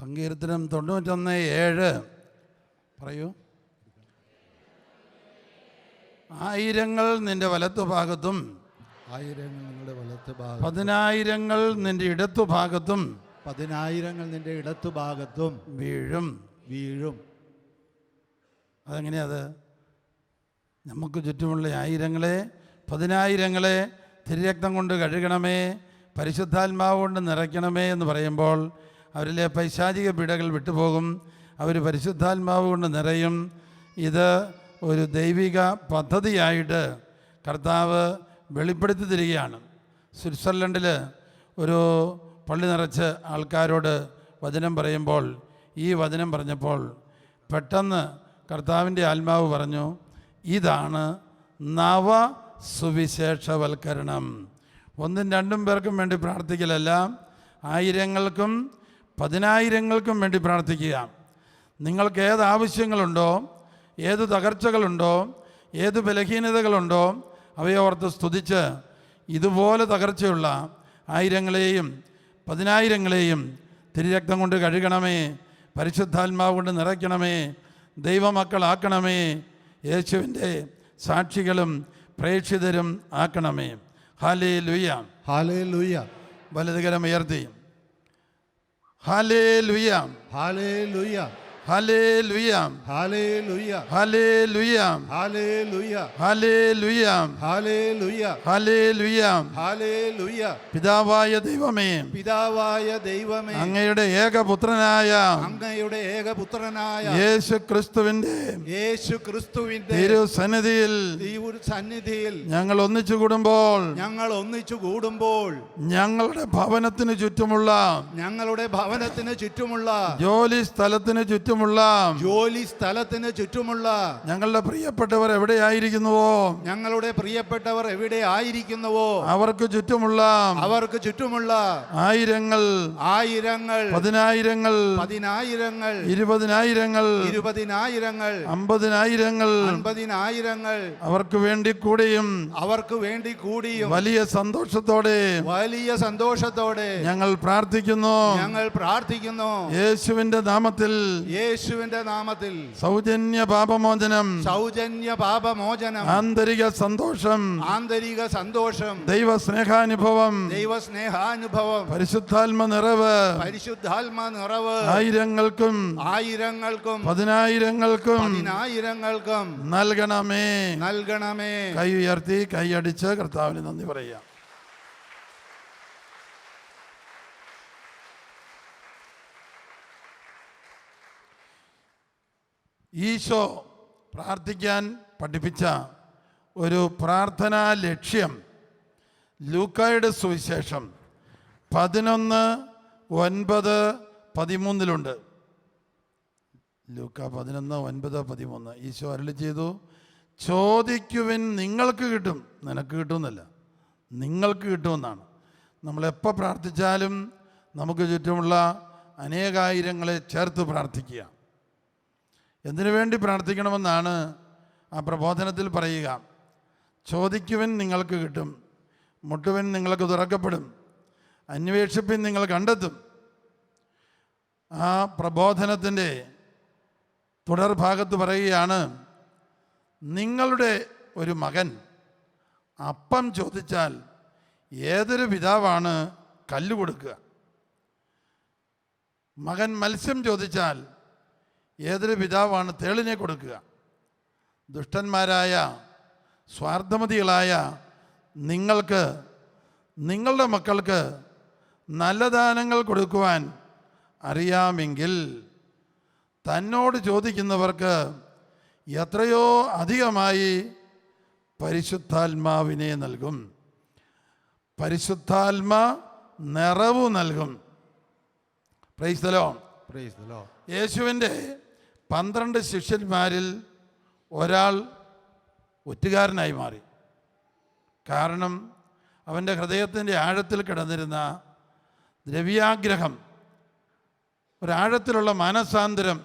സങ്കീർത്തനം 91:7 പറയൂ. ആയിരങ്ങൾ നിന്റെ വലത്തുഭാഗത്തും ആയിരങ്ങൾ നിങ്ങളുടെ വലത്തുഭാഗത്തും പതിനായിരങ്ങൾ നിന്റെ ഇടത്തുഭാഗത്തും പതിനായിരങ്ങൾ നിന്റെ ഇടത്തുഭാഗത്തും വീഴും. അതെങ്ങനെയത്? നമുക്ക് ചുറ്റുമുള്ള ആയിരങ്ങളെ പതിനായിരങ്ങളെ തിരുരക്തം കൊണ്ട് കഴുകണമേ, പരിശുദ്ധാത്മാവ് കൊണ്ട് നിറയ്ക്കണമേ എന്ന് പറയുമ്പോൾ അവരിലെ പൈശാചിക പീഡകൾ വിട്ടുപോകും, അവർ പരിശുദ്ധാത്മാവ് കൊണ്ട് നിറയും. ഇത് ഒരു ദൈവിക പദ്ധതിയായിട്ട് കർത്താവ് വെളിപ്പെടുത്തി തരികയാണ്. സ്വിറ്റ്സർലൻഡിൽ ഒരു പള്ളി നിറച്ച് ആൾക്കാരോട് വചനം പറയുമ്പോൾ, ഈ വചനം പറഞ്ഞപ്പോൾ പെട്ടെന്ന് കർത്താവിൻ്റെ ആത്മാവ് പറഞ്ഞു, ഇതാണ് നവ സുവിശേഷവൽക്കരണം. 1-2 പേർക്കും വേണ്ടി പ്രാർത്ഥിക്കലല്ല, ആയിരങ്ങൾക്കും പതിനായിരങ്ങൾക്കും വേണ്ടി പ്രാർത്ഥിക്കുക. നിങ്ങൾക്ക് ഏത് ആവശ്യങ്ങളുണ്ടോ, ഏത് തകർച്ചകളുണ്ടോ, ഏത് ബലഹീനതകളുണ്ടോ അവയെ ഓർത്ത് സ്തുതിച്ച് ഇതുപോലെ തകർച്ചയുള്ള ആയിരങ്ങളെയും പതിനായിരങ്ങളെയും തിരുരക്തം കൊണ്ട് കഴുകണമേ, പരിശുദ്ധാത്മാവ് കൊണ്ട് നിറയ്ക്കണമേ, ദൈവമക്കളാക്കണമേ, യേശുവിൻ്റെ സാക്ഷികളും പ്രേക്ഷിതരും ആക്കണമേ. Hallelujah, hallelujah. വലതുകരം ഉയർത്തി hallelujah, hallelujah, hallelujah, hallelujah, hallelujah, hallelujah, hallelujah, hallelujah, hallelujah. Hallelujah. പിതാവായ ദൈവമേ, പിതാവായ ദൈവമേ, അങ്ങയുടെ ഏകപുത്രനായ യേശു ക്രിസ്തുവിന്റെ തിരുസന്നിധിയിൽ ഞങ്ങൾ ഒന്നിച്ചു കൂടുമ്പോൾ ഞങ്ങളുടെ ഭവനത്തിന് ചുറ്റുമുള്ള ജോലി സ്ഥലത്തിന് ചുറ്റുമുള്ള ഞങ്ങളുടെ പ്രിയപ്പെട്ടവർ എവിടെയായിരിക്കുന്നുവോ അവർക്ക് ചുറ്റുമുള്ള ആയിരങ്ങൾ പതിനായിരങ്ങൾ ഇരുപതിനായിരങ്ങൾ അമ്പതിനായിരങ്ങൾ അവർക്ക് വേണ്ടി കൂടിയും വലിയ സന്തോഷത്തോടെ ഞങ്ങൾ പ്രാർത്ഥിക്കുന്നു. യേശുവിന്റെ നാമത്തിൽ സൗജന്യ പാപമോചനം, ആന്തരിക സന്തോഷം, ദൈവ സ്നേഹാനുഭവം, പരിശുദ്ധാത്മ നിറവ് ആയിരങ്ങൾക്കും പതിനായിരങ്ങൾക്കും നൽകണമേ. കൈ ഉയർത്തി കൈയടിച്ച് കർത്താവിന് നന്ദി പറയാം. ഈശോ പ്രാർത്ഥിക്കാൻ പഠിപ്പിച്ച ഒരു പ്രാർത്ഥനാ ലക്ഷ്യം ലൂക്കായുടെ സുവിശേഷം 11:9-13 ലൂക്ക 11:9-13 ഈശോ അരുളി ചെയ്തു, ചോദിക്കുവിൻ നിങ്ങൾക്ക് കിട്ടും. നിനക്ക് കിട്ടുമെന്നല്ല, നിങ്ങൾക്ക് കിട്ടുമെന്നാണ്. നമ്മളെപ്പോൾ പ്രാർത്ഥിച്ചാലും നമുക്ക് ചുറ്റുമുള്ള അനേകായിരങ്ങളെ ചേർത്ത് പ്രാർത്ഥിക്കുക. എന്തിനു വേണ്ടി പ്രാർത്ഥിക്കണമെന്നാണ് ആ പ്രബോധനത്തിൽ പറയുക. ചോദിക്കുവിൻ നിങ്ങൾക്ക് കിട്ടും, മുട്ടുവിൻ നിങ്ങൾക്ക് തുറക്കപ്പെടും, അന്വേഷിപ്പിൻ നിങ്ങൾ കണ്ടെത്തും. ആ പ്രബോധനത്തിൻ്റെ തുടർഭാഗത്ത് പറയുകയാണ്, നിങ്ങളുടെ ഒരു മകൻ അപ്പം ചോദിച്ചാൽ ഏതൊരു പിതാവാണ് കല്ല് കൊടുക്കുക? മകൻ മത്സ്യം ചോദിച്ചാൽ ഏതൊരു പിതാവാണ് തേളിനെ കൊടുക്കുക? ദുഷ്ടന്മാരായ സ്വാർത്ഥമതികളായ നിങ്ങൾക്ക് നിങ്ങളുടെ മക്കൾക്ക് നല്ല ദാനങ്ങൾ കൊടുക്കുവാൻ അറിയാമെങ്കിൽ തന്നോട് ചോദിക്കുന്നവർക്ക് എത്രയോ അധികമായി പരിശുദ്ധാത്മാവിനെ നൽകും, പരിശുദ്ധാത്മ നിറവ് നൽകും. Price the Lord. യേശുവിൻ്റെ 12 ശിഷ്യന്മാരിൽ ഒരാൾ ഒറ്റുകാരനായി മാറി. കാരണം അവൻ്റെ ഹൃദയത്തിൻ്റെ ആഴത്തിൽ കിടന്നിരുന്ന ദ്രവ്യാഗ്രഹം, ഒരാഴത്തിലുള്ള മാനസാന്തരം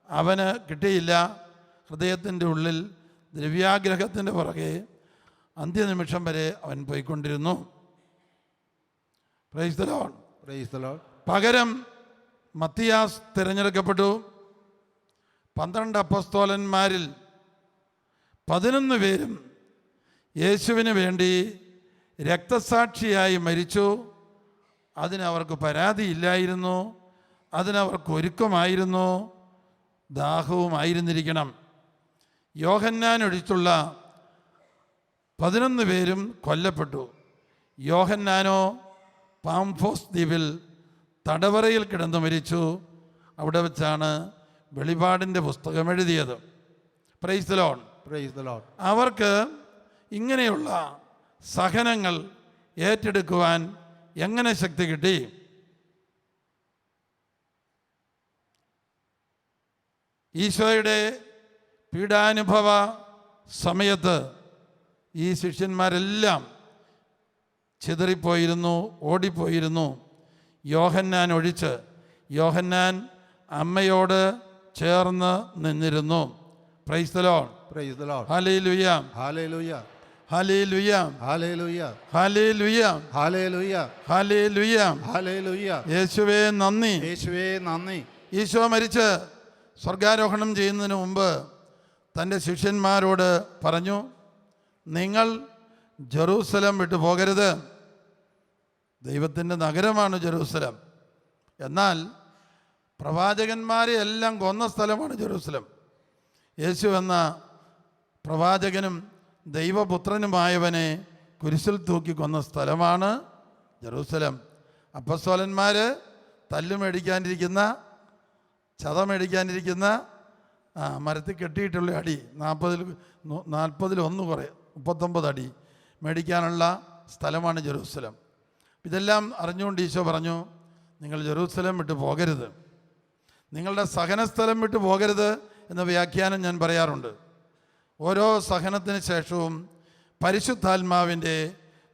അവന് കിട്ടിയില്ല. ഹൃദയത്തിൻ്റെ ഉള്ളിൽ ദ്രവ്യാഗ്രഹത്തിൻ്റെ പുറകെ അന്ത്യനിമിഷം വരെ അവൻ പോയിക്കൊണ്ടിരുന്നു. Praise the Lord. Praise the lord. പകരം മത്തിയാസ് തിരഞ്ഞെടുക്കപ്പെട്ടു. 12 അപ്പസ്തോലന്മാരിൽ 11 പേരും യേശുവിന് വേണ്ടി രക്തസാക്ഷിയായി മരിച്ചു. അതിനവർക്ക് പരാതിയില്ലായിരുന്നു, അതിനവർക്ക് ഒരുക്കമായിരുന്നു, ദാഹവുമായിരുന്നിരിക്കണം. യോഹന്നാൻ ഒഴിച്ചുള്ള 11 പേരും കൊല്ലപ്പെട്ടു. യോഹന്നാനോ പാംഫോസ് ദ്വീപിൽ തടവറയിൽ കിടന്ന് മരിച്ചു. അവിടെ വെച്ചാണ് വെളിപാടിൻ്റെ പുസ്തകം എഴുതിയത്. Price the Lord. Praise the Lord. അവർക്ക് ഇങ്ങനെയുള്ള സഹനങ്ങൾ ഏറ്റെടുക്കുവാൻ എങ്ങനെ ശക്തി കിട്ടി? ഈശോയുടെ പീഡാനുഭവ സമയത്ത് ഈ ശിഷ്യന്മാരെല്ലാം ചിതറിപ്പോയിരുന്നു, ഓടിപ്പോയിരുന്നു. യോഹന്നാൻ ഒഴിച്ച്. യോഹന്നാൻ അമ്മയോട് ചേർന്ന് നിന്നിരുന്നു. Price the Lord. Praise the Lord. ഹല്ലേലൂയ, hallelujah, hallelujah, hallelujah, hallelujah, hallelujah, hallelujah. ഹല്ലേലൂയ. യേശുവേ നന്ദി. യേശുവേ നന്ദി. ഈശോ മരിച്ച് സ്വർഗാരോഹണം ചെയ്യുന്നതിന് മുമ്പ് തൻ്റെ ശിഷ്യന്മാരോട് പറഞ്ഞു, നിങ്ങൾ ജെറൂസലം വിട്ടു പോകരുത്. ദൈവത്തിൻ്റെ നഗരമാണ് ജെറൂസലം. എന്നാൽ പ്രവാചകന്മാരെ എല്ലാം കൊന്ന സ്ഥലമാണ് ജെറൂസലം. യേശു എന്ന പ്രവാചകനും ദൈവപുത്രനുമായവനെ കുരിശിൽ തൂക്കി കൊന്ന സ്ഥലമാണ് ജെറൂസലം. അപ്പസ്തോലന്മാർ തല്ലുമേടിക്കാനിരിക്കുന്ന, ചതമേടിക്കാനിരിക്കുന്ന മരത്തിൽ കെട്ടിയിട്ടുള്ള അടി 40-1 കുറേ 39 അടി മേടിക്കാനുള്ള സ്ഥലമാണ് ജെറൂസലം. ഇതെല്ലാം അറിഞ്ഞുകൊണ്ട് ഈശോ പറഞ്ഞു, നിങ്ങൾ ജെറൂസലം വിട്ട് പോകരുത്, നിങ്ങളുടെ സഹനസ്ഥലം വിട്ട് പോകരുത് എന്ന വ്യാഖ്യാനം ഞാൻ പറയാറുണ്ട്. ഓരോ സഹനത്തിന് ശേഷവും പരിശുദ്ധാത്മാവിൻ്റെ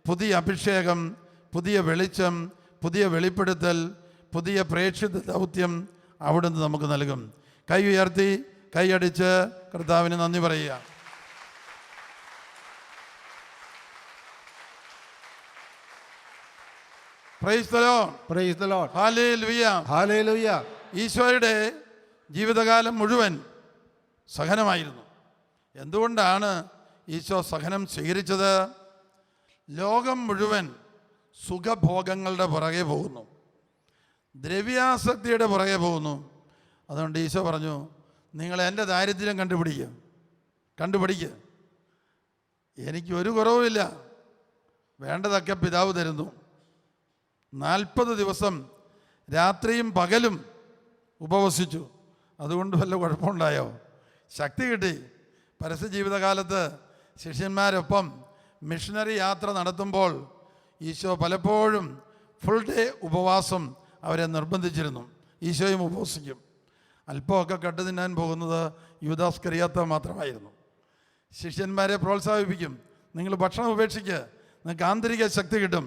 പുതിയ അഭിഷേകം, പുതിയ വെളിച്ചം, പുതിയ വെളിപ്പെടുത്തൽ, പുതിയ പ്രേക്ഷിത ദൗത്യം അവിടുന്ന് നമുക്ക് നൽകും. കൈ ഉയർത്തി കൈയടിച്ച് കർത്താവിന് നന്ദി പറയുക. Price the Lord. Praise the Lord. ഹല്ലേലൂയ, ഹല്ലേലൂയ. ഈശോയുടെ ജീവിതകാലം മുഴുവൻ സഹനമായിരുന്നു. എന്തുകൊണ്ടാണ് ഈശോ സഹനം സ്വീകരിച്ചത്? ലോകം മുഴുവൻ സുഖഭോഗങ്ങളുടെ പുറകെ പോകുന്നു, ദ്രവ്യാസക്തിയുടെ പുറകെ പോകുന്നു. അതുകൊണ്ട് ഈശോ പറഞ്ഞു, നിങ്ങൾ എൻ്റെ ദാരിദ്ര്യം കണ്ടുപിടിക്കുക. എനിക്ക് ഒരു കുറവുമില്ല, വേണ്ടതൊക്കെ പിതാവ് തരുന്നു. 40 ദിവസം രാത്രിയും പകലും ഉപവസിച്ചു. അതുകൊണ്ട് വല്ല കുഴപ്പമുണ്ടായോ? ശക്തി കിട്ടി. പരസ്യ ജീവിതകാലത്ത് ശിഷ്യന്മാരൊപ്പം മിഷനറി യാത്ര നടത്തുമ്പോൾ ഈശോ പലപ്പോഴും ഫുൾ ഡേ ഉപവാസം അവരെ നിർബന്ധിച്ചിരുന്നു. ഈശോയും ഉപവസിക്കും. അല്പമൊക്കെ കണ്ടു തിന്നാൻ പോകുന്നത് യൂദാസ്കറിയാത്ത മാത്രമായിരുന്നു. ശിഷ്യന്മാരെ പ്രോത്സാഹിപ്പിക്കും, നിങ്ങൾ ഭക്ഷണം ഉപേക്ഷിക്കുക, നിങ്ങൾക്ക് ആന്തരിക ശക്തി കിട്ടും.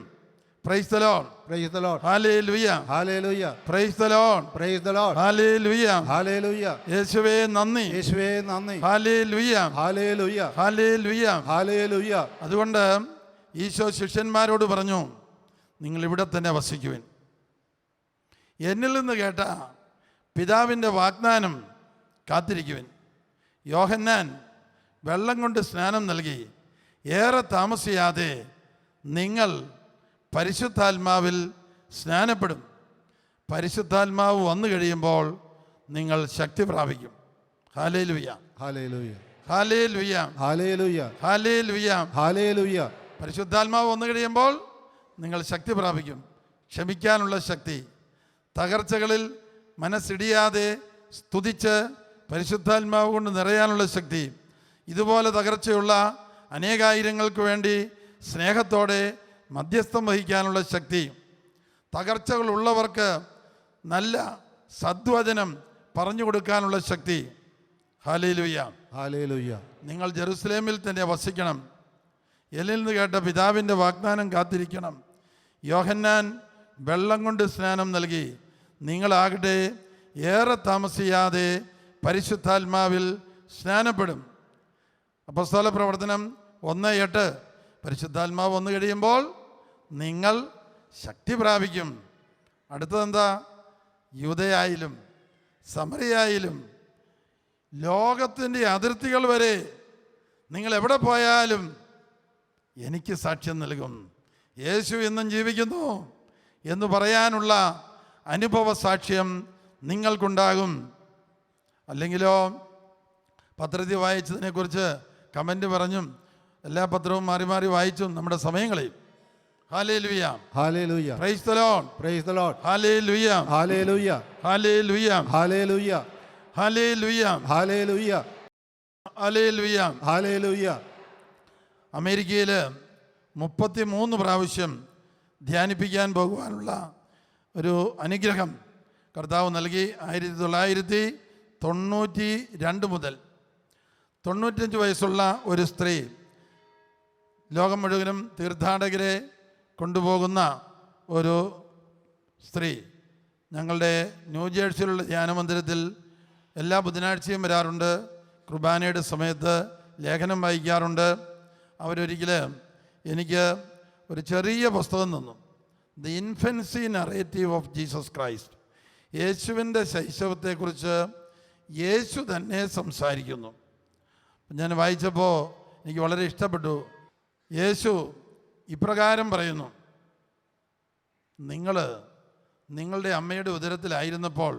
Price the Lord. Praise the Lord. ഹല്ലേലൂയ, ഹല്ലേലൂയ. Praise the Lord. Praise the Lord. ഹല്ലേലൂയ, ഹല്ലേലൂയ. യേശുവേ നന്ദി. യേശുവേ നന്ദി. Hallelujah, hallelujah, hallelujah. ഹല്ലേലൂയ. അതുകൊണ്ട് ഈശോ ശിഷ്യന്മാരോട് പറഞ്ഞു, നിങ്ങൾ ഇവിടെ തന്നെ വസിക്കുവിൻ. എന്നിൽ നിന്ന് കേട്ട പിതാവിൻ്റെ വാഗ്ദാനം കാത്തിരിക്കുവിൻ. യോഹന്നാൻ വെള്ളം കൊണ്ട് സ്നാനം നൽകി. ഏറെ താമസിയാതെ നിങ്ങൾ പരിശുദ്ധാത്മാവിൽ സ്നാനപ്പെടും. പരിശുദ്ധാത്മാവ് വന്നു കഴിയുമ്പോൾ നിങ്ങൾ ശക്തി പ്രാപിക്കും. Hallelujah, hallelujah, hallelujah, hallelujah, hallelujah, hallelujah. പരിശുദ്ധാത്മാവ് വന്നു കഴിയുമ്പോൾ നിങ്ങൾ ശക്തി പ്രാപിക്കും. ക്ഷമിക്കാനുള്ള ശക്തി, തകർച്ചകളിൽ മനസ്സിടിയാതെ സ്തുതിച്ച് പരിശുദ്ധാത്മാവ് കൊണ്ട് നിറയാനുള്ള ശക്തി, ഇതുപോലെ തകർച്ചയുള്ള അനേകായിരങ്ങൾക്ക് വേണ്ടി സ്നേഹത്തോടെ മധ്യസ്ഥം വഹിക്കാനുള്ള ശക്തി, തകർച്ചകളുള്ളവർക്ക് നല്ല സദ്വചനം പറഞ്ഞു കൊടുക്കാനുള്ള ശക്തി. Hallelujah, hallelujah. നിങ്ങൾ ജെറുസലേമിൽ തന്നെ വസിക്കണം. എന്നിൽ നിന്ന് കേട്ട പിതാവിൻ്റെ വാഗ്ദാനം കാത്തിരിക്കണം. യോഹന്നാൻ വെള്ളം കൊണ്ട് സ്നാനം നൽകി. നിങ്ങളാകട്ടെ ഏറെ താമസിയാതെ പരിശുദ്ധാത്മാവിൽ സ്നാനപ്പെടും. അപ്പോസ്തല പ്രവർത്തനം 1:8. പരിശുദ്ധാത്മാവ് വന്നു കഴിയുമ്പോൾ നിങ്ങൾ ശക്തി പ്രാപിക്കും. അടുത്തതെന്താ? യൂദയായാലും സമറിയായാലും ലോകത്തിൻ്റെ അതിർത്തികൾ വരെ നിങ്ങൾ എവിടെ പോയാലും എനിക്ക് സാക്ഷ്യം നൽകും, യേശു എന്നും ജീവിക്കുന്നു എന്ന് പറയാനുള്ള അനുഭവ സാക്ഷ്യം നിങ്ങൾക്കുണ്ടാകും. അല്ലെങ്കിലോ പത്രത്തിൽ വായിച്ചതിനെക്കുറിച്ച് കമൻ്റ് പറഞ്ഞും എല്ലാ പത്രവും മാറി മാറി വായിച്ചും നമ്മുടെ സമയങ്ങളെയും. ഹല്ലേലൂയ, ഹല്ലേലൂയ, praise the Lord, praise the Lord, ഹല്ലേലൂയ, hallelujah, hallelujah, hallelujah, hallelujah, hallelujah, hallelujah. ഹല്ലേലൂയ. അമേരിക്കയിൽ 33 പ്രാവശ്യം ധ്യാനിപ്പിക്കാൻ പോകുവാനുള്ള ഒരു അനുഗ്രഹം കർത്താവ് നൽകി. 1992 മുതൽ 95 വയസ്സുള്ള ഒരു സ്ത്രീ ലോകം മുഴുവനും തീർത്ഥാടകരെ കൊണ്ടുപോകുന്ന ഒരു സ്ത്രീ ഞങ്ങളുടെ ന്യൂജേഴ്സിയിലുള്ള ധ്യാനമന്ദിരത്തിൽ എല്ലാ ബുധനാഴ്ചയും വരാറുണ്ട്. കുർബാനയുടെ സമയത്ത് ലേഖനം വായിക്കാറുണ്ട്. അവരൊരിക്കൽ എനിക്ക് ഒരു ചെറിയ പുസ്തകം തന്നു, the infancy narrative of Jesus Christ. യേശുവിൻ്റെ ശൈശവത്തെക്കുറിച്ച് യേശു തന്നെ സംസാരിക്കുന്നു. ഞാൻ വായിച്ചപ്പോൾ എനിക്ക് വളരെ ഇഷ്ടപ്പെട്ടു. യേശു ഇപ്രകാരം പറയുന്നു, നിങ്ങളുടെ അമ്മയുടെ ഉദരത്തിലായിരുന്നപ്പോൾ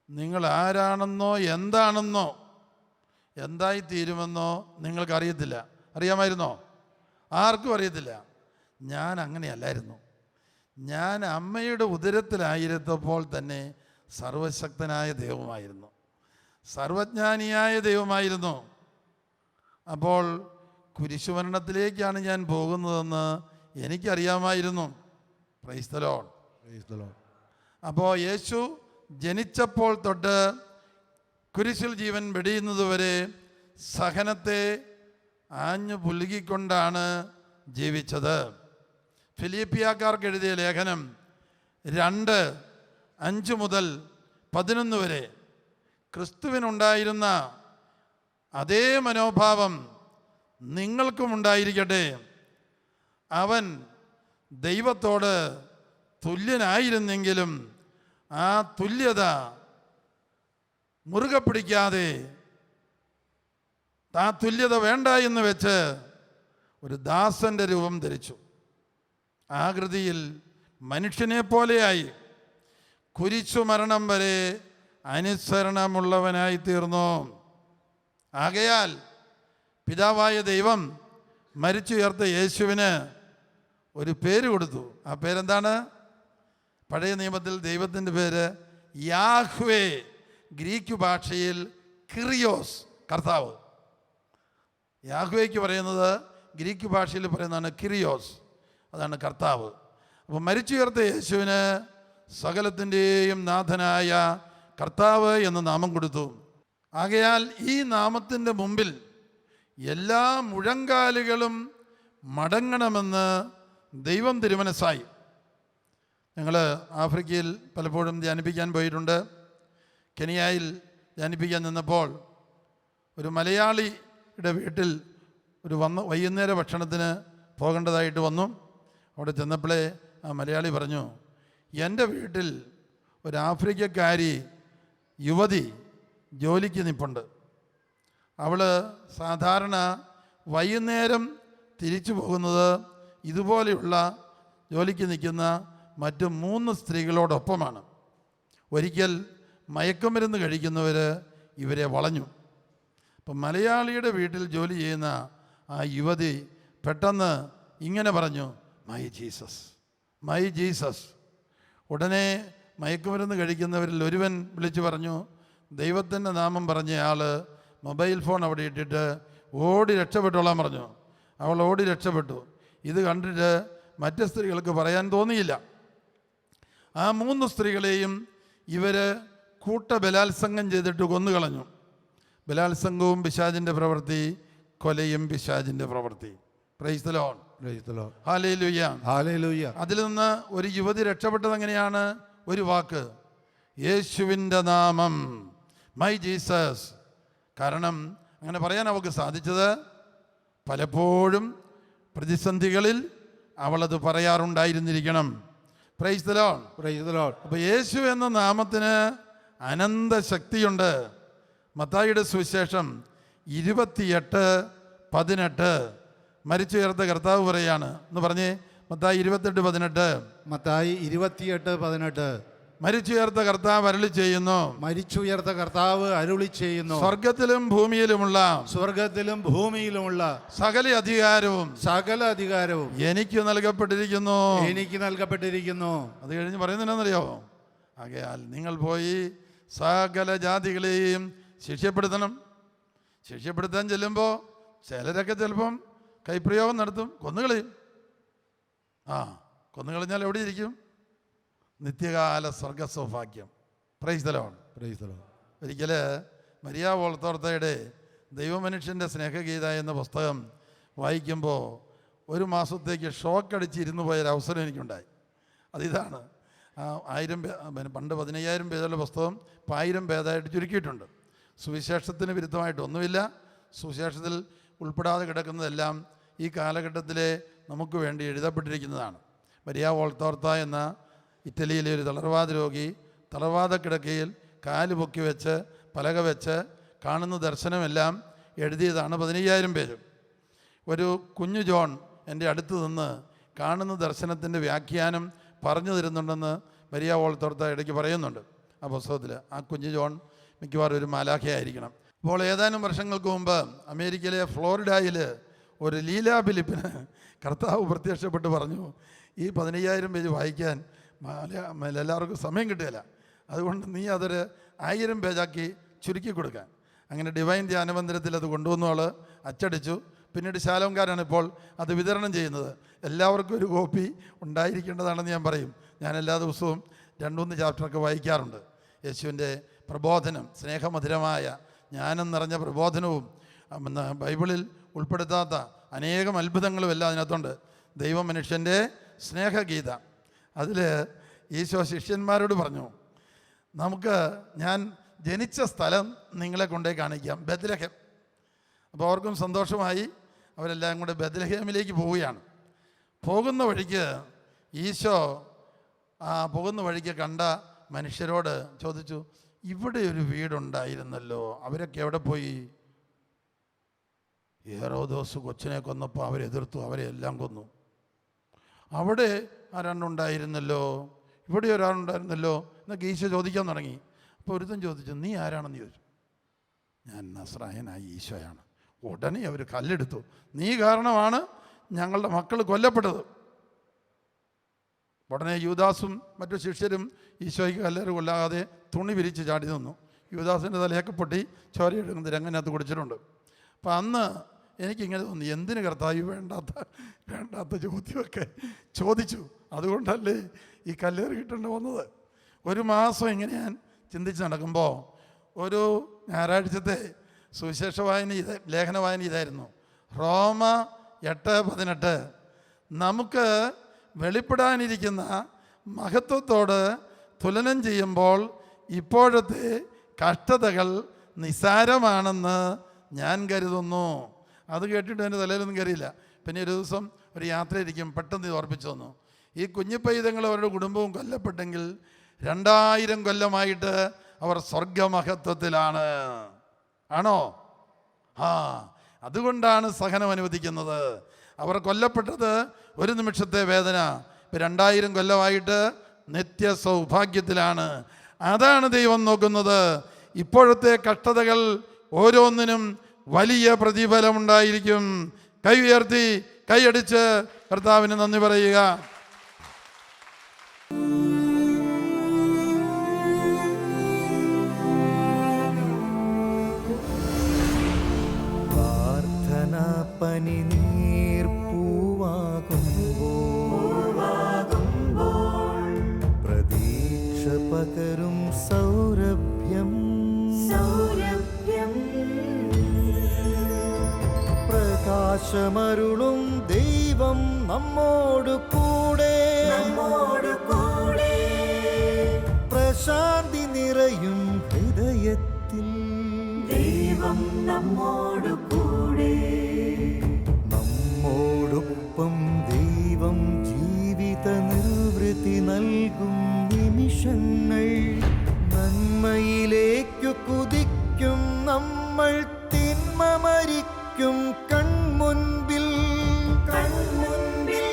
നിങ്ങൾ ആരാണെന്നോ എന്താണെന്നോ എന്തായിത്തീരുമെന്നോ നിങ്ങൾക്കറിയത്തില്ല. അറിയാമായിരുന്നോ? ആർക്കും അറിയത്തില്ല. ഞാൻ അങ്ങനെയല്ലായിരുന്നു. ഞാൻ അമ്മയുടെ ഉദരത്തിലായിരുന്നപ്പോൾ തന്നെ സർവശക്തനായ ദൈവമായിരുന്നു, സർവജ്ഞാനിയായ ദൈവമായിരുന്നു. അപ്പോൾ കുരിശുമരണത്തിലേക്കാണ് ഞാൻ പോകുന്നതെന്ന് എനിക്കറിയാമായിരുന്നു. Praise the Lord, praise the Lord. അപ്പോൾ യേശു ജനിച്ചപ്പോൾ തൊട്ട് കുരിശിൽ ജീവൻ വെടിയുന്നതുവരെ സഹനത്തെ ആഞ്ഞു പുലുകിക്കൊണ്ടാണ് ജീവിച്ചത്. ഫിലിപ്പിയാക്കാർക്ക് എഴുതിയ ലേഖനം 2:5 മുതൽ 11 വരെ ക്രിസ്തുവിനുണ്ടായിരുന്ന അതേ മനോഭാവം നിങ്ങൾക്കും ഉണ്ടായിരിക്കട്ടെ. അവൻ ദൈവത്തോട് തുല്യനായിരുന്നെങ്കിലും ആ തുല്യത മുറുകെ പിടിക്കാതെ, ആ തുല്യത വേണ്ട എന്ന് വെച്ച് ഒരു ദാസന്റെ രൂപം ധരിച്ചു. ആകൃതിയിൽ മനുഷ്യനെ പോലെയായി കുരിശുമരണം വരെ അനുസരണമുള്ളവനായി തീർന്നു. ആകയാൽ പിതാവായ ദൈവം മരിച്ചുയർത്ത യേശുവിന് ഒരു പേര് കൊടുത്തു. ആ പേരെന്താണ്? പഴയ നിയമത്തിൽ ദൈവത്തിൻ്റെ പേര് യാഹ്വേ, ഗ്രീക്ക് ഭാഷയിൽ കിറിയോസ്, കർത്താവ്. യാഹ്വേക്ക് പറയുന്നത് ഗ്രീക്ക് ഭാഷയിൽ പറയുന്നതാണ് കിറിയോസ്, അതാണ് കർത്താവ്. അപ്പോൾ മരിച്ചുയർത്ത യേശുവിന് സകലത്തിൻ്റെയും നാഥനായ കർത്താവ് എന്ന് നാമം കൊടുത്തു. ആകയാൽ ഈ നാമത്തിൻ്റെ മുമ്പിൽ എല്ലാ മുഴങ്കാലുകളും മടങ്ങണമെന്ന് ദൈവം തിരുമനസ്സായി. ഞങ്ങൾ ആഫ്രിക്കയിൽ പലപ്പോഴും ധ്യാനിപ്പിക്കാൻ പോയിട്ടുണ്ട്. കെനിയയിൽ ധ്യാനിപ്പിക്കാൻ നിന്നപ്പോൾ ഒരു മലയാളിയുടെ വീട്ടിൽ വൈകുന്നേര ഭക്ഷണത്തിന് പോകേണ്ടതായിട്ട് വന്നു. അവിടെ ചെന്നപ്പോഴേ ആ മലയാളി പറഞ്ഞു, എൻ്റെ വീട്ടിൽ ഒരു ആഫ്രിക്കക്കാരി യുവതി ജോലിക്ക് നിൽപ്പുണ്ട്. അവൾ സാധാരണ വൈകുന്നേരം തിരിച്ചു പോകുന്നത് ഇതുപോലെയുള്ള ജോലിക്ക് നിൽക്കുന്ന മറ്റ് 3 സ്ത്രീകളോടൊപ്പമാണ്. ഒരിക്കൽ മയക്കുമരുന്ന് കഴിക്കുന്നവർ ഇവരെ വളഞ്ഞു. അപ്പം മലയാളിയുടെ വീട്ടിൽ ജോലി ചെയ്യുന്ന ആ യുവതി പെട്ടെന്ന് ഇങ്ങനെ പറഞ്ഞു, മൈ ജീസസ്, മൈ ജീസസ്. ഉടനെ മയക്കുമരുന്ന് കഴിക്കുന്നവരിൽ ഒരുവൻ വിളിച്ചു പറഞ്ഞു, ദൈവത്തിൻ്റെ നാമം പറഞ്ഞയാൾ മൊബൈൽ ഫോൺ അവിടെ ഇട്ടിട്ട് ഓടി രക്ഷപ്പെട്ടോളാൻ പറഞ്ഞു. അവൾ ഓടി രക്ഷപ്പെട്ടു. ഇത് കണ്ടിട്ട് മറ്റ് സ്ത്രീകൾക്ക് പറയാൻ തോന്നിയില്ല. ആ 3 സ്ത്രീകളെയും ഇവർ കൂട്ടബലാത്സംഗം ചെയ്തിട്ട് കൊന്നുകളഞ്ഞു. ബലാത്സംഗവും പിശാചിൻ്റെ പ്രവൃത്തി, കൊലയും പിശാചിൻ്റെ പ്രവൃത്തി. Price the Lord, praise the Lord, ഹല്ലേലൂയ, ഹല്ലേലൂയ. അതിൽ നിന്ന് ഒരു യുവതി രക്ഷപ്പെട്ടത് എങ്ങനെയാണ്? ഒരു വാക്ക്, യേശുവിൻ്റെ നാമം, മൈ ജീസസ്. കാരണം അങ്ങനെ പറയാൻ അവൾക്ക് സാധിച്ചത് പലപ്പോഴും പ്രതിസന്ധികളിൽ അവളത് പറയാറുണ്ടായിരുന്നിരിക്കണം. Praise the Lord. Praise the Lord. അപ്പോൾ യേശു എന്ന നാമത്തിന് അനന്ത ശക്തിയുണ്ട്. മത്തായിയുടെ സുവിശേഷം 28:18 മരിച്ചുയർത്ത കർത്താവ് പറയാണ് എന്ന് പറഞ്ഞേ. മത്തായി 28:18. മത്തായി 28:18. മരിച്ചുയർത്ത കർത്താവ് അരുളി ചെയ്യുന്നു, മരിച്ചുയർത്ത കർത്താവ് അരുളി ചെയ്യുന്നു, സ്വർഗത്തിലും ഭൂമിയിലുമുള്ള സ്വർഗത്തിലും ഭൂമിയിലുമുള്ള സകല അധികാരവും സകല അധികാരവും എനിക്ക് നൽകപ്പെട്ടിരിക്കുന്നു. എനിക്ക് നൽകപ്പെട്ടിരിക്കുന്നു. അത് കഴിഞ്ഞ് പറയുന്നതിനെന്നറിയോ? ആകയാൽ നിങ്ങൾ പോയി സകല ജാതികളെയും ശിക്ഷപ്പെടുത്തണം. ശിക്ഷപ്പെടുത്താൻ ചെല്ലുമ്പോൾ ചിലരൊക്കെ ചിലപ്പം കൈപ്രയോഗം നടത്തും, കൊന്നുകളയും. കൊന്നുകളഞ്ഞാൽ എവിടെ ഇരിക്കും? നിത്യകാല സ്വർഗ സൗഭാഗ്യം. Price the Lord. Praise the Lord. ഒരിക്കൽ മരിയ വോൾത്തോർത്തയുടെ ദൈവമനുഷ്യൻ്റെ സ്നേഹഗീത എന്ന പുസ്തകം വായിക്കുമ്പോൾ ഒരു മാസത്തേക്ക് ഷോക്കടിച്ച് ഇരുന്നു പോയൊരവസരം എനിക്കുണ്ടായി. അതിതാണ് 1000 പണ്ട് 15,000 പേജുള്ള പുസ്തകം ഇപ്പോൾ 1000 പേജായിട്ട് ചുരുക്കിയിട്ടുണ്ട്. സുവിശേഷത്തിന് വിരുദ്ധമായിട്ടൊന്നുമില്ല. സുവിശേഷത്തിൽ ഉൾപ്പെടാതെ കിടക്കുന്നതെല്ലാം ഈ കാലഘട്ടത്തിലെ നമുക്ക് വേണ്ടി എഴുതപ്പെട്ടിരിക്കുന്നതാണ്. മരിയ വോൾത്തോർത്ത എന്ന ഇറ്റലിയിലെ ഒരു തളർവാദ രോഗി തളർവാദ കിടക്കയിൽ കാല് പൊക്കി വെച്ച് പലക വെച്ച് കാണുന്ന ദർശനമെല്ലാം എഴുതിയതാണ് 15,000 പേജ്. ഒരു കുഞ്ഞു ജോൺ എൻ്റെ അടുത്ത് നിന്ന് കാണുന്ന ദർശനത്തിൻ്റെ വ്യാഖ്യാനം പറഞ്ഞു തരുന്നുണ്ടെന്ന് മരിയ വോൾത്തോർത്ത ഇടയ്ക്ക് പറയുന്നുണ്ട് ആ പുസ്തകത്തിൽ. ആ കുഞ്ഞു ജോൺ മിക്കവാറും ഒരു മാലാഖയായിരിക്കണം. അപ്പോൾ ഏതാനും വർഷങ്ങൾക്ക് മുമ്പ് അമേരിക്കയിലെ ഫ്ലോറിഡയിൽ ഒരു ലീലാ ഫിലിപ്പിന് കർത്താവ് പ്രത്യക്ഷപ്പെട്ട് പറഞ്ഞു, ഈ 15,000 പേജ് വായിക്കാൻ എല്ലാവർക്കും സമയം കിട്ടുകയില്ല, അതുകൊണ്ട് നീ അതൊരു 1000 പേജാക്കി ചുരുക്കി കൊടുക്കാൻ. അങ്ങനെ ഡിവൈൻ ധ്യാനമന്ദിരത്തിൽ അത് കൊണ്ടുവന്നു, ആൾ അച്ചടിച്ചു. പിന്നീട് ശാലോംകാരാണ് ഇപ്പോൾ അത് വിതരണം ചെയ്യുന്നത്. എല്ലാവർക്കും ഒരു കോപ്പി ഉണ്ടായിരിക്കേണ്ടതാണെന്ന് ഞാൻ പറയും. ഞാൻ എല്ലാ ദിവസവും 2-3 ചാപ്റ്ററൊക്കെ വായിക്കാറുണ്ട്. യേശുവിൻ്റെ പ്രബോധനം, സ്നേഹമധുരമായ ജ്ഞാനം നിറഞ്ഞ പ്രബോധനവും ബൈബിളിൽ ഉൾപ്പെടുത്താത്ത അനേകം അത്ഭുതങ്ങളും എല്ലാം അതിനകത്തുണ്ട്. ദൈവമനുഷ്യൻ്റെ സ്നേഹഗീത. അതിൽ ഈശോ ശിഷ്യന്മാരോട് പറഞ്ഞു, ഞാൻ ജനിച്ച സ്ഥലം നിങ്ങളെ കൊണ്ടേ കാണിക്കാം, ബെത്ലഹേം. അപ്പോൾ അവർക്കും സന്തോഷമായി. അവരെല്ലാം കൂടെ ബെത്ലഹേമിലേക്ക് പോവുകയാണ്. പോകുന്ന വഴിക്ക് ഈശോ പോകുന്ന വഴിക്ക് കണ്ട മനുഷ്യരോട് ചോദിച്ചു, ഇവിടെ ഒരു വീടുണ്ടായിരുന്നല്ലോ, അവരൊക്കെ എവിടെ പോയി? ഹെരോദോസ് കൊച്ചിനെ കൊന്നപ്പോൾ അവരെതിർത്തു, അവരെ എല്ലാം കൊന്നു. അവിടെ ആരാണ്ടുണ്ടായിരുന്നല്ലോ, ഇവിടെ ഒരാളുണ്ടായിരുന്നല്ലോ എന്നൊക്കെ ഈശോ ചോദിക്കാൻ തുടങ്ങി. അപ്പോൾ ഒരുത്തൻ ചോദിച്ചു, നീ ആരാണെന്ന് ചോദിച്ചു. ഞാൻ നസ്രായനായ ഈശോയാണ്. ഉടനെ അവർ കല്ലെടുത്തു, നീ കാരണമാണ് ഞങ്ങളുടെ മക്കൾ കൊല്ലപ്പെട്ടത്. ഉടനെ യൂദാസും മറ്റു ശിഷ്യരും ഈശോയ്ക്ക് കല്ലേറ് കൊല്ലാതെ തുണി വിരിച്ച് ചാടി നിന്നു. യൂദാസിൻ്റെ തലയൊക്കെ പൊട്ടി ചോരയെടുക്കുന്ന രംഗനകത്ത് കുടിച്ചിട്ടുണ്ട്. അപ്പം അന്ന് എനിക്കിങ്ങനെ തോന്നി, എന്തിന് കർത്താവ് വേണ്ടാത്ത ചോദ്യമൊക്കെ ചോദിച്ചു. അതുകൊണ്ടല്ലേ ഈ കല്ലേറ് കിട്ടേണ്ടി വന്നത്. ഒരു മാസം ഇങ്ങനെ ഞാൻ ചിന്തിച്ച് നടക്കുമ്പോൾ ഒരു ഞായറാഴ്ചത്തെ സുവിശേഷ വായന ലേഖന വായന ഇതായിരുന്നു. റോമ 8:18 നമുക്ക് വെളിപ്പെടാനിരിക്കുന്ന മഹത്വത്തോട് തുലനം ചെയ്യുമ്പോൾ ഇപ്പോഴത്തെ കഷ്ടതകൾ നിസ്സാരമാണെന്ന് ഞാൻ കരുതുന്നു. അത് കേട്ടിട്ട് എൻ്റെ തലയിലൊന്നും കയറിയില്ല. പിന്നെ ഒരു ദിവസം ഒരു യാത്രയിരിക്കും, പെട്ടെന്ന് ഇത് ഓർപ്പിച്ചു തന്നു. ഈ കുഞ്ഞിപ്പൈതങ്ങൾ അവരുടെ കുടുംബവും കൊല്ലപ്പെട്ടെങ്കിൽ 2000 കൊല്ലമായിട്ട് അവർ സ്വർഗമഹത്വത്തിലാണ്. ആണോ? അതുകൊണ്ടാണ് സഹനം അനുവദിക്കുന്നത്. അവർ കൊല്ലപ്പെട്ടത് ഒരു നിമിഷത്തെ വേദന, 2000 കൊല്ലമായിട്ട് നിത്യ സൗഭാഗ്യത്തിലാണ്. അതാണ് ദൈവം നോക്കുന്നത്. ഇപ്പോഴത്തെ കഷ്ടതകൾ ഓരോന്നിനും വലിയ പ്രതിഫലമുണ്ടായിരിക്കും. കൈ ഉയർത്തി കൈയടിച്ച് കർത്താവിന് നന്ദി പറയുക. പനിനീർപ്പൂവാകുമ്പോൾ പ്രതീക്ഷ പകരും സൗരഭ്യം പ്രകാശമരുളും ദൈവം നമ്മോട് കൂടെ പ്രശാന്തി നിറയും ഹൃദയത്തിൽ ദൈവം നമ്മോട് കൂടെ, നമ്മോടൊപ്പം ദൈവം ജീവിത നിർവൃത്തി നൽകും. നിമിഷങ്ങൾ നന്മയിലേക്കു കുതിക്കും നമ്മൾ തിന്മ മരിക്കും കൺമുൻപിൽ കൺമുൻപിൽ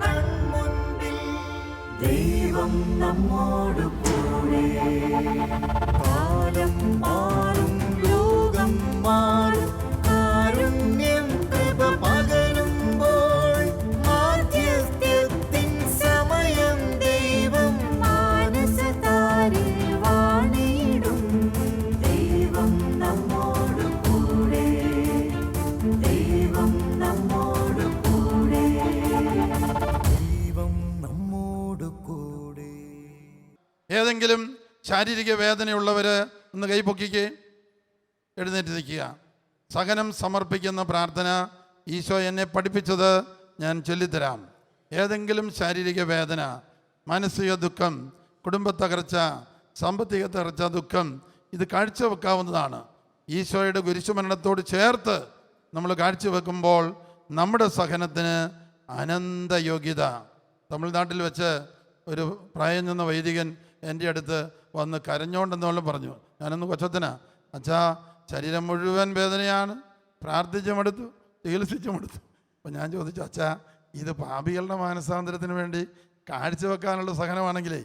കൺമുൻപിൽ ദൈവം നമ്മോടു കൂടെ കാലം മാറും ലോകം മാറും കാരുണ്യം കൃപ പകരുമ്പോൾ മാധ്യസ്ഥ്യത്തിൻ സമയം ദൈവം മാനസതാരിൽ വാണിടും ദൈവം നമ്മോടു കൂടെ ദൈവം നമ്മോടു കൂടെ ദൈവം നമ്മോടു കൂടെ. ഏതെങ്കിലും ശാരീരിക വേദനയുള്ളവർ ഒന്ന് കൈപൊക്കിക്ക്, എഴുന്നേറ്റ് നിൽക്കുക. സഹനം സമർപ്പിക്കുന്ന പ്രാർത്ഥന ഈശോ എന്നെ പഠിപ്പിച്ചത് ഞാൻ ചൊല്ലിത്തരാം. ഏതെങ്കിലും ശാരീരിക വേദന, മാനസിക ദുഃഖം, കുടുംബ തകർച്ച, സാമ്പത്തിക തകർച്ച, ദുഃഖം, ഇത് കാഴ്ചവെക്കാവുന്നതാണ്. ഈശോയുടെ കുരിശുമരണത്തോട് ചേർത്ത് നമ്മൾ കാഴ്ചവെക്കുമ്പോൾ നമ്മുടെ സഹനത്തിന് അനന്ത യോഗ്യത. തമിഴ്നാട്ടിൽ വെച്ച് ഒരു പ്രായം ചെന്ന വൈദികൻ എൻ്റെ അടുത്ത് വന്ന് കരഞ്ഞോണ്ടെന്നോളം പറഞ്ഞു. ഞാനൊന്ന് കൊച്ചത്തിനാ, അച്ഛാ ശരീരം മുഴുവൻ വേദനയാണ്, പ്രാർത്ഥിച്ചുമെടുത്തു, ചികിത്സിച്ചുമെടുത്തു. അപ്പോൾ ഞാൻ ചോദിച്ചു, അച്ഛാ ഇത് പാപികളുടെ മാനസാന്തരത്തിന് വേണ്ടി കാഴ്ചവെക്കാനുള്ള സഹനമാണെങ്കിലേ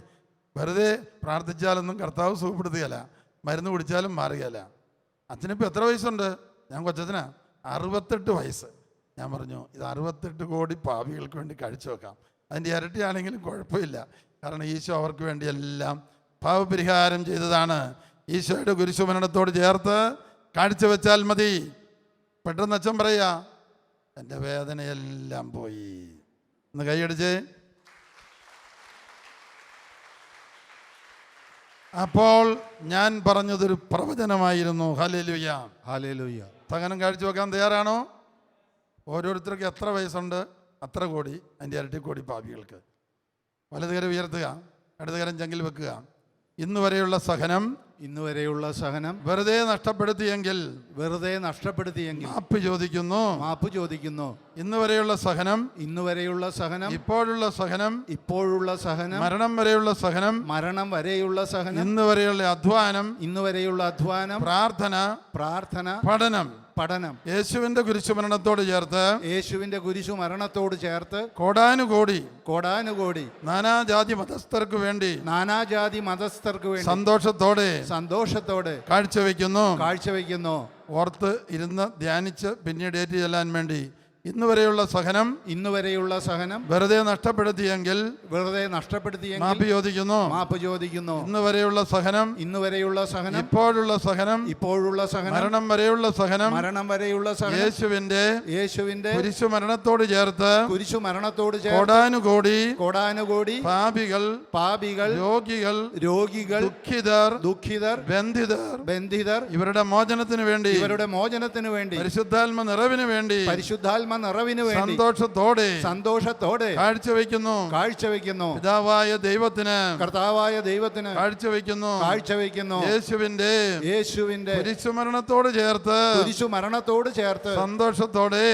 വെറുതെ പ്രാർത്ഥിച്ചാലൊന്നും കർത്താവ് സുഖപ്പെടുത്തുകയല്ല, മരുന്ന് കുടിച്ചാലും മാറുകയല്ല. അച്ഛനിപ്പോൾ എത്ര വയസ്സുണ്ട്? ഞാൻ കൊച്ചത്തിനാ 68 വയസ്സ്. ഞാൻ പറഞ്ഞു, ഇത് 68 കോടി പാപികൾക്ക് വേണ്ടി കാഴ്ചവെക്കാം, അതിൻ്റെ ഇരട്ടിയാണെങ്കിലും കുഴപ്പമില്ല. കാരണം ഈശോ അവർക്ക് വേണ്ടി എല്ലാം പാപപരിഹാരം ചെയ്തതാണ്. ഈശോയുടെ കുരിശുമരണത്തോട് ചേർത്ത് കാഴ്ചവെച്ചാൽ മതി. പെട്ടെന്ന് അച്ഛൻ പറയുക, എൻ്റെ വേദനയെല്ലാം പോയി. ഒന്ന് കൈയടിച്ചേ. അപ്പോൾ ഞാൻ പറഞ്ഞതൊരു പ്രവചനമായിരുന്നു. Hallelujah, hallelujah. സഹനം കാഴ്ചവെക്കാൻ തയ്യാറാണോ? ഓരോരുത്തർക്ക് എത്ര വയസ്സുണ്ട് അത്ര കോടി, അതിൻ്റെ ഇരട്ടി കോടി പാപികൾക്ക്. വലതുകരം ഉയർത്തുക, ഇടതുകരം ചങ്കിൽ വെക്കുക. ഇന്ന് വരെയുള്ള സഹനം വെറുതെ നഷ്ടപ്പെടുത്തിയെങ്കിൽ മാപ്പ് ചോദിക്കുന്നു. ഇന്ന് വരെയുള്ള സഹനം ഇപ്പോഴുള്ള സഹനം മരണം വരെയുള്ള സഹനം ഇന്ന് വരെയുള്ള അധ്വാനം പ്രാർത്ഥന പഠനം യേശുവിന്റെ കുരിശുമരണത്തോട് ചേർത്ത് കോടാനുകോടി നാനാജാതി മതസ്ഥർക്ക് വേണ്ടി സന്തോഷത്തോടെ കാഴ്ചവെക്കുന്നു. ഓർത്ത് ഇരുന്ന് ധ്യാനിച്ച് പിന്നീട് ഏറ്റു ചെല്ലാൻ വേണ്ടി ഇന്ന് വരെയുള്ള സഹനം വെറുതെ നഷ്ടപ്പെടുത്തിയെങ്കിൽ മാപ്പ് ചോദിക്കുന്നു. ഇന്ന് വരെയുള്ള സഹനം ഇപ്പോഴുള്ള സഹനം മരണം വരെയുള്ള സഹനം യേശുവിന്റെ കുരിശുമരണത്തോട് ചേർത്ത് കോടാനുകോടി പാപികൾ രോഗികൾ ദുഃഖിതർ ബന്ധിതർ ഇവരുടെ മോചനത്തിന് വേണ്ടി പരിശുദ്ധാത്മ നിറവിന് വേണ്ടി സന്തോഷത്തോടെ കാഴ്ചവെക്കുന്നു. പിതാവായ ദൈവത്തിന് കാഴ്ചവെക്കുന്നു. യേശുവിന്റെ കുരിശുമരണത്തോട് ചേർത്ത് സന്തോഷത്തോടെ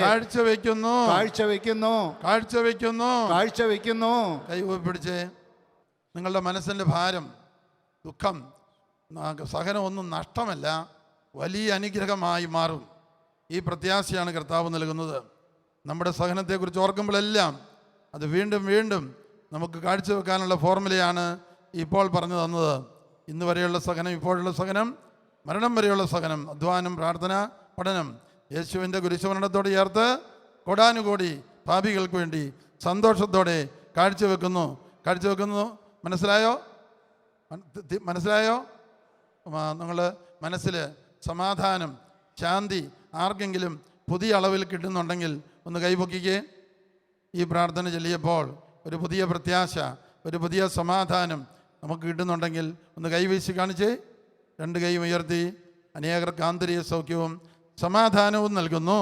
കാഴ്ചവെക്കുന്നു. കൈ പിടിച്ചേ. നിങ്ങളുടെ മനസ്സിന്റെ ഭാരം, ദുഃഖം, സഹനം ഒന്നും നഷ്ടമല്ല, വലിയ അനുഗ്രഹമായി മാറും. ഈ പ്രത്യാശയാണ് കർത്താവ് നൽകുന്നത്. നമ്മുടെ സഹനത്തെക്കുറിച്ച് ഓർക്കുമ്പോഴെല്ലാം അത് വീണ്ടും വീണ്ടും നമുക്ക് കാഴ്ചവെക്കാനുള്ള ഫോർമുലയാണ് ഇപ്പോൾ പറഞ്ഞു തന്നത്. ഇന്ന് വരെയുള്ള സഹനം, ഇപ്പോഴുള്ള സഹനം, മരണം വരെയുള്ള സഹനം, അധ്വാനം, പ്രാർത്ഥന, പഠനം യേശുവിൻ്റെ കുരിശുമരണത്തോട് ചേർത്ത് കോടാനുകോടി പാപികൾക്ക് വേണ്ടി സന്തോഷത്തോടെ കാഴ്ചവെക്കുന്നു. മനസ്സിലായോ? നിങ്ങൾ മനസ്സിൽ സമാധാനം, ശാന്തി ആർക്കെങ്കിലും പുതിയ അളവിൽ കിട്ടുന്നുണ്ടെങ്കിൽ ഒന്ന് കൈപൊക്കിക്കേ. ഈ പ്രാർത്ഥന ചൊല്ലിയപ്പോൾ ഒരു പുതിയ പ്രത്യാശ, ഒരു പുതിയ സമാധാനം നമുക്ക് കിട്ടുന്നുണ്ടെങ്കിൽ ഒന്ന് കൈവീശി കാണിച്ചേ. 2 കൈയും ഉയർത്തി. അനേകർക്ക് ആന്തരിക സൗഖ്യവും സമാധാനവും നൽകുന്നു.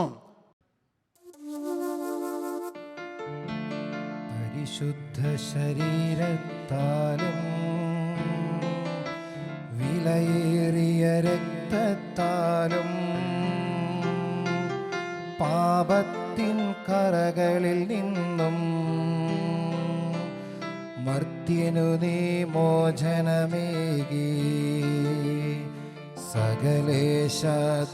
പരിശുദ്ധ ശരീരത്താലും വിലയേറിയ രക്തത്താലും പാപത്തിൻ കറകളിൽ നിന്നും മർത്യനു നീ മോചനമേകി സകലേശ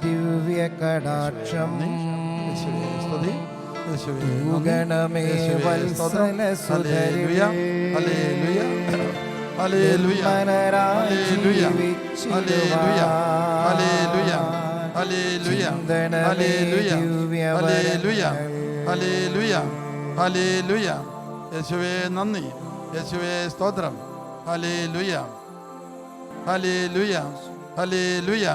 ദിവ്യ കടാക്ഷം യേശുവേ സ്തുതി, യേശുവേ നന്ദി, ഗണമേ യേശുവേ സ്തോത്രം. വത്സല ഹല്ലേലൂയ, hallelujah, hallelujah, hallelujah, hallelujah, hallelujah, hallelujah, hallelujah, hallelujah, hallelujah, ഹല്ലേലൂയ. യേശുവേ നന്ദി, യേശുവേ സ്തോത്രം. ഹല്ലേലൂയ, ഹല്ലേലൂയ, ഹല്ലേലൂയ.